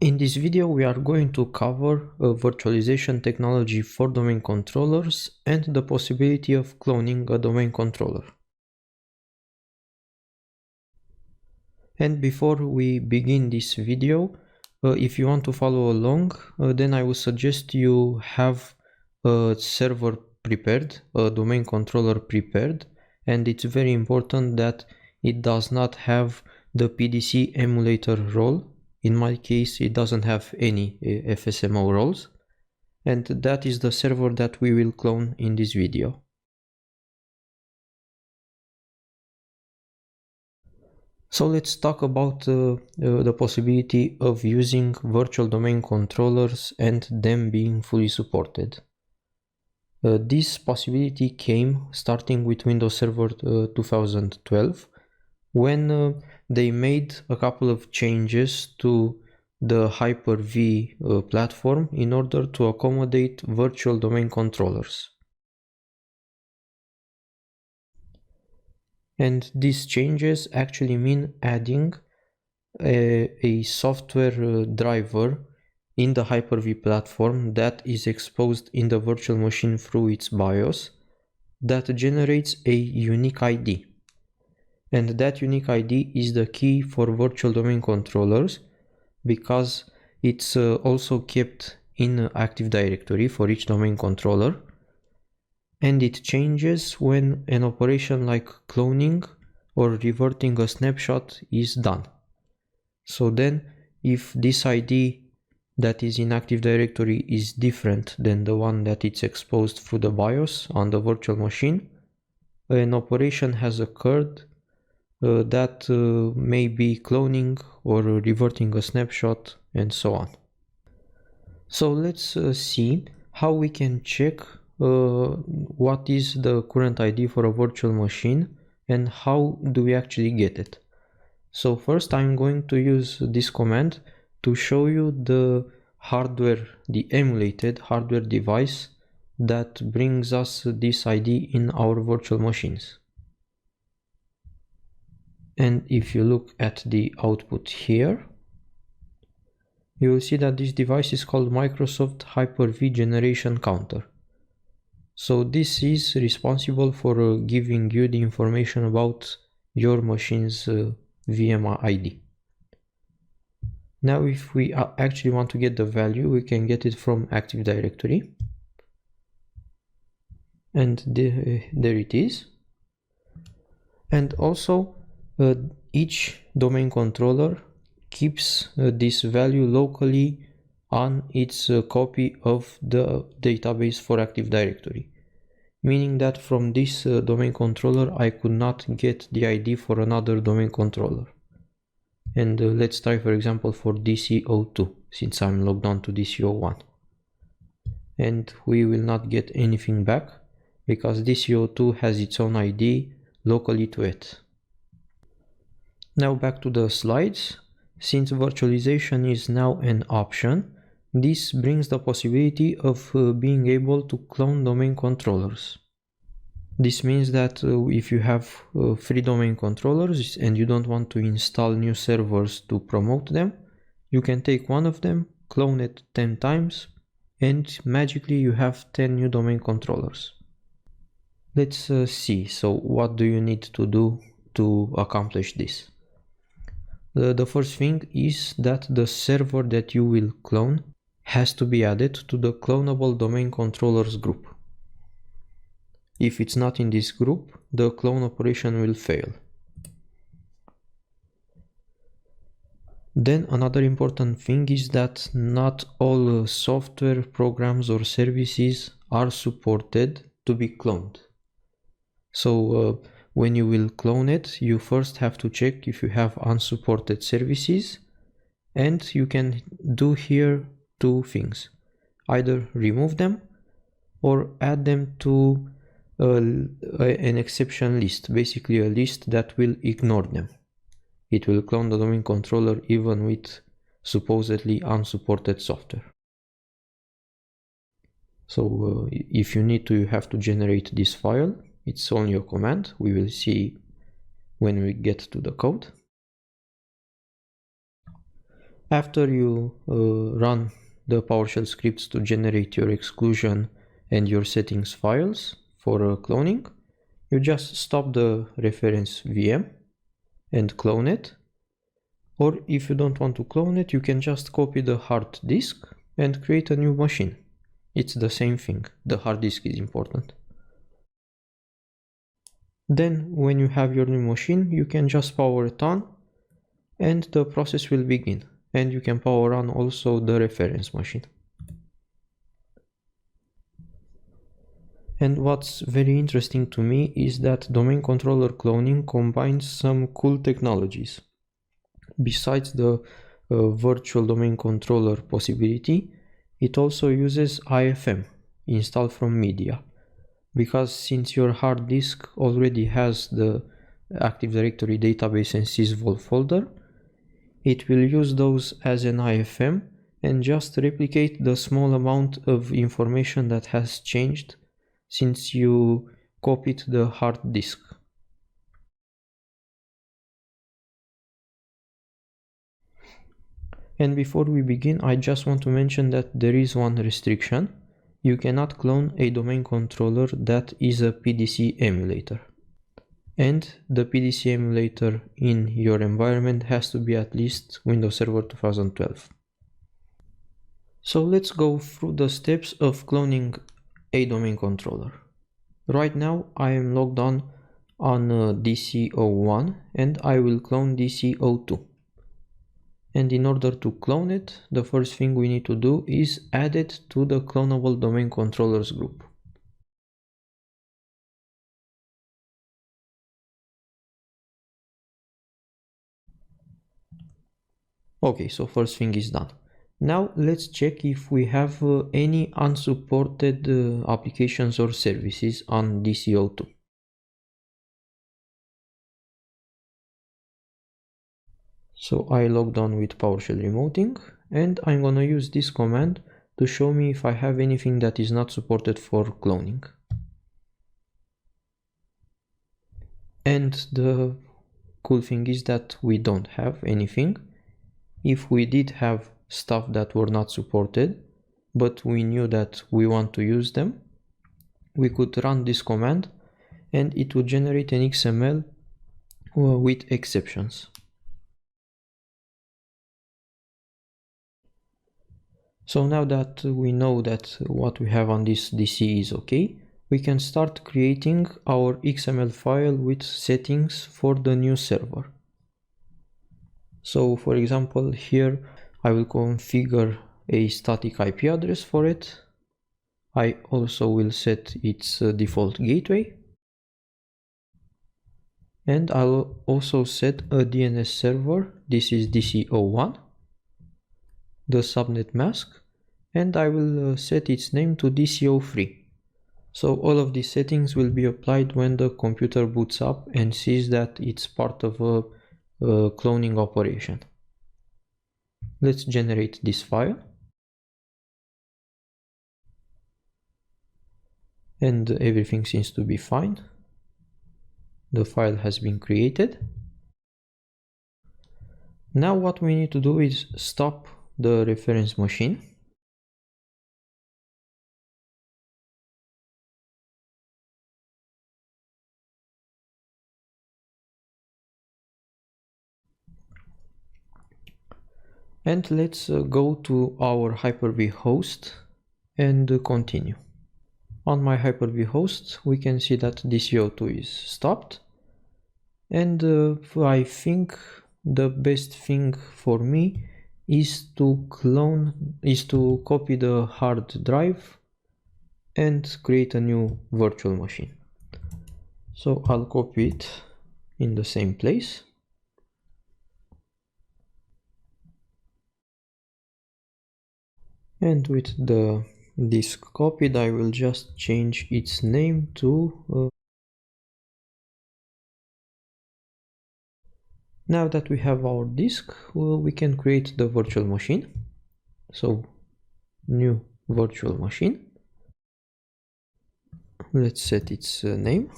In this video, we are going to cover a virtualization technology for domain controllers and the possibility of cloning a domain controller. And before we begin this video, if you want to follow along, then I would suggest you have a server prepared, a domain controller prepared, and it's very important that it does not have the PDC emulator role. In my case, it doesn't have any FSMO roles, and that is the server that we will clone in this video. So let's talk about the possibility of using virtual domain controllers and them being fully supported. This possibility came starting with Windows Server 2012, when they made a couple of changes to the Hyper-V platform in order to accommodate virtual domain controllers. And these changes actually mean adding a software driver in the Hyper-V platform that is exposed in the virtual machine through its BIOS that generates a unique ID. And that unique ID is the key for virtual domain controllers because it's also kept in Active Directory for each domain controller, and it changes when an operation like cloning or reverting a snapshot is done. So then, if this ID that is in Active Directory is different than the one that it's exposed through the BIOS on the virtual machine, an operation has occurred that may be cloning or reverting a snapshot and so on. So let's see how we can check what is the current ID for a virtual machine and how do we actually get it. So first I'm going to use this command to show you the hardware, the emulated hardware device that brings us this ID in our virtual machines. And if you look at the output here, you will see that this device is called Microsoft Hyper-V Generation Counter. So this is responsible for giving you the information about your machine's VM ID. Now if we actually want to get the value, we can get it from Active Directory. And there it is. And also each domain controller keeps this value locally on its copy of the database for Active Directory, meaning that from this domain controller I could not get the ID for another domain controller. And let's try, for example, for DC02, since I'm logged on to DC01. And we will not get anything back because DC02 has its own ID locally to it. Now back to the slides. Since virtualization is now an option, this brings the possibility of being able to clone domain controllers. This means that if you have 3 domain controllers and you don't want to install new servers to promote them, you can take one of them, clone it 10 times, and magically you have 10 new domain controllers. Let's see. So what do you need to do to accomplish this? The first thing is that the server that you will clone has to be added to the clonable domain controllers group. If it's not in this group, the clone operation will fail. Then another important thing is that not all software, programs or services are supported to be cloned. So when you will clone it, you first have to check if you have unsupported services, and you can do here 2 things. Either remove them or add them to an exception list, basically a list that will ignore them. It will clone the domain controller even with supposedly unsupported software. So if you need to, you have to generate this file. It's only a command. We will see when we get to the code. After you run the PowerShell scripts to generate your exclusion and your settings files for cloning, you just stop the reference VM and clone it. Or if you don't want to clone it, you can just copy the hard disk and create a new machine. It's the same thing. The hard disk is important. Then when you have your new machine, you can just power it on and the process will begin. And you can power on also the reference machine. And what's very interesting to me is that domain controller cloning combines some cool technologies. Besides the virtual domain controller possibility, it also uses IFM, installed from media. Because since your hard disk already has the Active Directory database and sysvol folder, it will use those as an IFM and just replicate the small amount of information that has changed since you copied the hard disk. And before we begin, I just want to mention that there is one restriction. You cannot clone a domain controller that is a PDC emulator. And the PDC emulator in your environment has to be at least Windows Server 2012. So let's go through the steps of cloning a domain controller. Right now I am logged on DC01 and I will clone DC02. And in order to clone it, the first thing we need to do is add it to the clonable domain controllers group. Okay, so first thing is done. Now let's check if we have any unsupported applications or services on DC02. So I logged on with PowerShell remoting and I'm gonna use this command to show me if I have anything that is not supported for cloning. And the cool thing is that we don't have anything. If we did have stuff that were not supported, but we knew that we want to use them, we could run this command and it would generate an XML with exceptions. So now that we know that what we have on this DC is okay, we can start creating our XML file with settings for the new server. So for example, here I will configure a static IP address for it. I also will set its default gateway. And I'll also set a DNS server. This is DC01. The subnet mask, and I will set its name to DC03. So all of these settings will be applied when the computer boots up and sees that it's part of a cloning operation. Let's generate this file. And everything seems to be fine. The file has been created. Now what we need to do is stop the reference machine. And let's go to our Hyper-V host and continue. On my Hyper-V host, we can see that DC02 is stopped. And I think the best thing for me is to copy the hard drive and create a new virtual machine. So I'll copy it in the same place. And with the disk copied, I will just change its name to now that we have our disk, we can create the virtual machine. So new virtual machine. Let's set its name.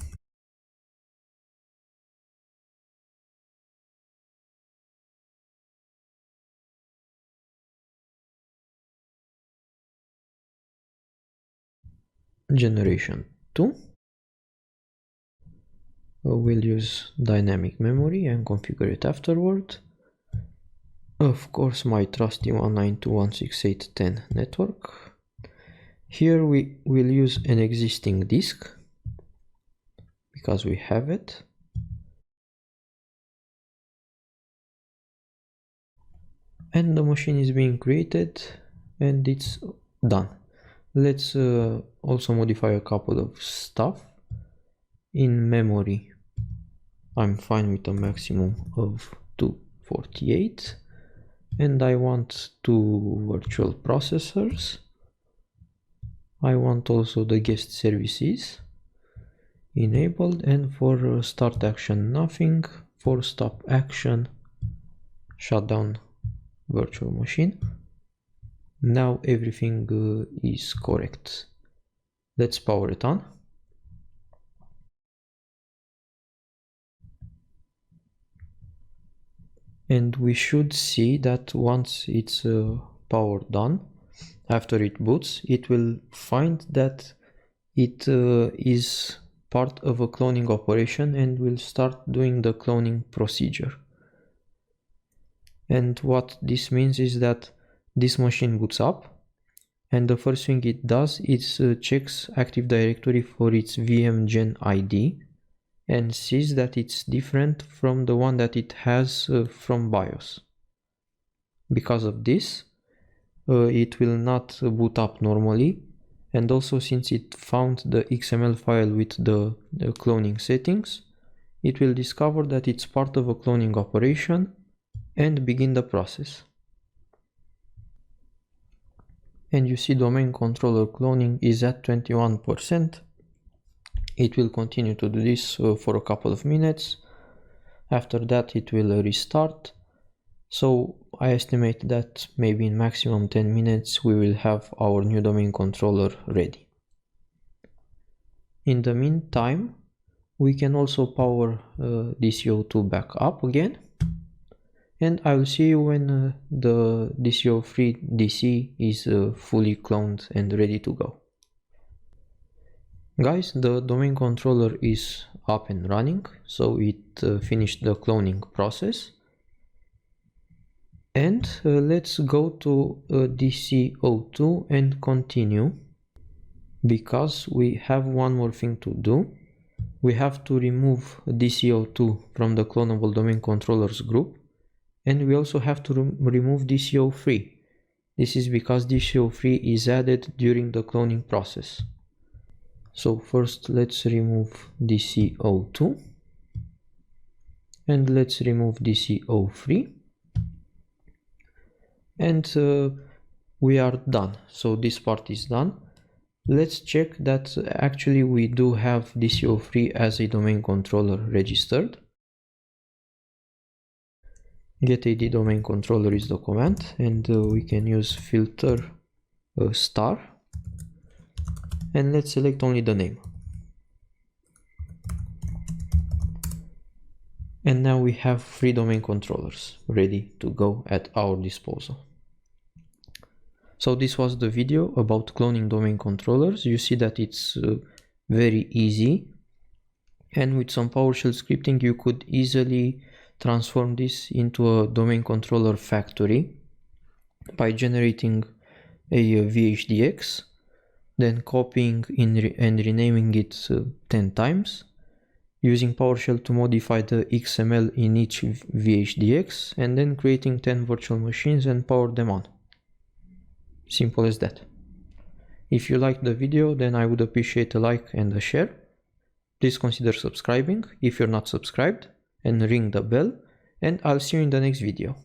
generation 2. We'll use dynamic memory and configure it afterward. Of course, my trusty 192.168.10 network. Here we will use an existing disk because we have it. And the machine is being created and it's done. Let's also modify a couple of stuff. In memory, I'm fine with a maximum of 248, and I want 2 virtual processors. I want also the guest services enabled, and for start action nothing, for stop action shut down virtual machine. Now everything is correct. Let's power it on. And we should see that once it's powered on, after it boots, it will find that it is part of a cloning operation and will start doing the cloning procedure. And what this means is that this machine boots up, and the first thing it does is checks Active Directory for its VM gen ID and sees that it's different from the one that it has from BIOS. Because of this, it will not boot up normally, and also since it found the XML file with the cloning settings, it will discover that it's part of a cloning operation and begin the process. And you see domain controller cloning is at 21%. It will continue to do this for a couple of minutes. After that it will restart. So I estimate that maybe in maximum 10 minutes we will have our new domain controller ready. In the meantime, we can also power DCO2 back up again. And I will see you when the DCO3 DC is fully cloned and ready to go. Guys, the domain controller is up and running, so it finished the cloning process. And let's go to DCO2 and continue, because we have one more thing to do. We have to remove DCO2 from the clonable domain controllers group, and we also have to remove DCO3. This is because DCO3 is added during the cloning process. So first let's remove DCO2 and let's remove DCO3, and we are done. So this part is done. Let's check that actually we do have DCO3 as a domain controller registered. GetAD domain controller is the command, and we can use filter star, and let's select only the name. And now we have 3 domain controllers ready to go at our disposal. So this was the video about cloning domain controllers. You see that it's very easy, and with some PowerShell scripting you could easily transform this into a domain controller factory by generating a VHDX, then copying and renaming it 10 times, using PowerShell to modify the XML in each VHDX, and then creating 10 virtual machines and power them on. Simple as that. If you liked the video, then I would appreciate a like and a share. Please consider subscribing if you're not subscribed, and ring the bell, and I'll see you in the next video.